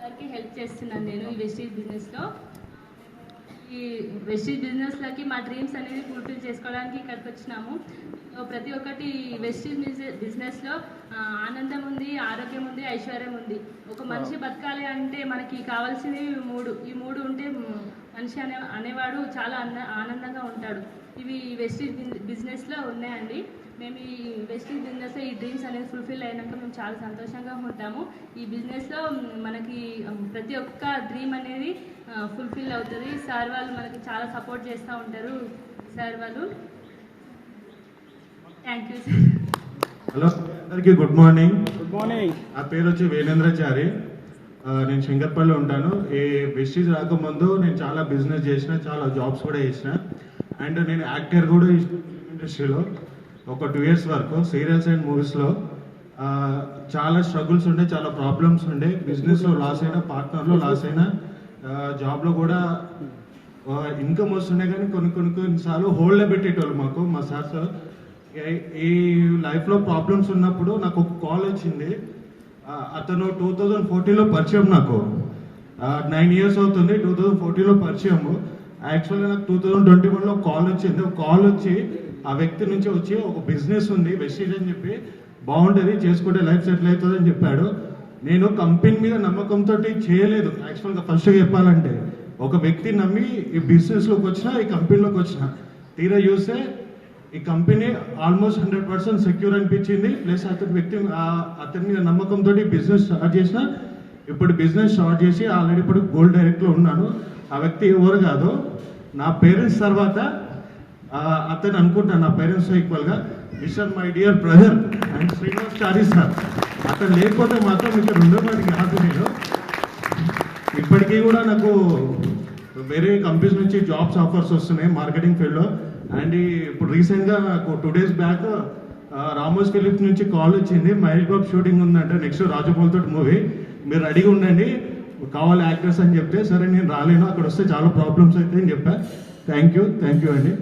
అందరికీ హెల్ప్ చేస్తున్నాను నేను ఈ వెస్టీజ్ బిజినెస్లో. ఈ వెస్టీజ్ బిజినెస్లోకి మా డ్రీమ్స్ అనేది ఫుల్ఫిల్ చేసుకోవడానికి ఇక్కడికి వచ్చినాము. ప్రతి ఒక్కటి వెస్టీజ్ బిజినెస్లో ఆనందం ఉంది, ఆరోగ్యం ఉంది, ఐశ్వర్యం ఉంది. ఒక మనిషి బతకాలి అంటే మనకి కావాల్సినవి ఈ మూడు ఉంటే మనిషి అనేవాడు చాలా ఆనందంగా ఉంటాడు. ఇవి వెస్టీజ్ బిజినెస్లో ఉన్నాయండి. మేము ఈ వెస్టీజ్ బిజినెస్లో ఈ డ్రీమ్స్ అనేది ఫుల్ఫిల్ అయినాక మేము చాలా సంతోషంగా ఉంటాము. ఈ బిజినెస్లో మనకి ప్రతి ఒక్క డ్రీమ్ అనేది ఫుల్ఫిల్ అవుతుంది. సార్ వాళ్ళు మనకి చాలా సపోర్ట్ చేస్తూ ఉంటారు. సార్ వాళ్ళు థ్యాంక్ యూ సార్. హలో అందరికీ గుడ్ మార్నింగ్. Good morning. నా పేరు వచ్చి వేలేంద్రచారి. నేను శంకర్పల్లి ఉంటాను. ఈ వెస్టీజ్ రాకముందు నేను చాలా బిజినెస్ చేసిన, చాలా జాబ్స్ కూడా చేసిన. అండ్ నేను యాక్టర్ కూడా ఇండస్ట్రీలో ఒక 2 years వరకు సీరియల్స్ అండ్ మూవీస్లో చాలా స్ట్రగుల్స్ ఉండే, చాలా ప్రాబ్లమ్స్ ఉండే. బిజినెస్లో లాస్ అయినా, పార్ట్నర్లో లాస్ అయినా, జాబ్లో కూడా ఇన్కమ్ వస్తుండే, కానీ కొన్నిసార్లు హోల్డ్లో పెట్టేటోళ్ళు మాకు మా సార్స్. ఈ లైఫ్లో ప్రాబ్లమ్స్ ఉన్నప్పుడు నాకు ఒక కాల్ వచ్చింది. అతను 2014లో పరిచయం, నాకు 9 years అవుతుంది. 2014లో పరిచయము. యాక్చువల్గా నాకు 2021లో కాల్ వచ్చింది. ఒక కాల్ వచ్చి ఆ వ్యక్తి నుంచి వచ్చి ఒక బిజినెస్ ఉంది వెస్టీజ్ అని చెప్పి, బాగుంటుంది, చేసుకుంటే లైఫ్ సెటిల్ అవుతుంది అని చెప్పాడు. నేను కంపెనీ మీద నమ్మకంతో చేయలేదు. యాక్చువల్గా ఫస్ట్గా చెప్పాలంటే ఒక వ్యక్తి నమ్మి ఈ బిజినెస్లోకి వచ్చిన, ఈ కంపెనీలోకి వచ్చిన. తీరా చూస్తే ఈ కంపెనీ ఆల్మోస్ట్ 100% సెక్యూర్ అనిపించింది. ప్లస్ అతని మీద నమ్మకంతో బిజినెస్ స్టార్ట్ చేసిన. ఇప్పుడు బిజినెస్ స్టార్ట్ చేసి ఆల్రెడీ ఇప్పుడు గోల్డ్ డైరెక్ట్లో ఉన్నాను. ఆ వ్యక్తి ఎవరు కాదు, నా పేరెంట్స్ తర్వాత అతను అనుకుంటాను నా పేరెంట్స్ ఈక్వల్గా. Mister my dear brother and Srinivas Chari sir. అతను లేకపోతే మాత్రం ఇక్కడ ఉండేవాడికి కాదు నేను. ఇప్పటికీ కూడా నాకు వేరే కంపెనీస్ నుంచి జాబ్స్ ఆఫర్స్ వస్తున్నాయి మార్కెటింగ్ ఫీల్డ్లో. అండ్ ఇప్పుడు రీసెంట్గా నాకు 2 days బ్యాక్ రామోస్ ఫిలిప్స్ నుంచి కాల్ వచ్చింది. మహేష్ బాబు షూటింగ్ ఉందంటే నెక్స్ట్ రాజమౌళితో మూవీ, మీరు రెడీగా ఉండండి, కావాలి యాక్టర్స్ అని చెప్తే, సరే నేను రాలేను, అక్కడ వస్తే చాలా ప్రాబ్లమ్స్ అయితే అని చెప్పా. థ్యాంక్ యూ అండి.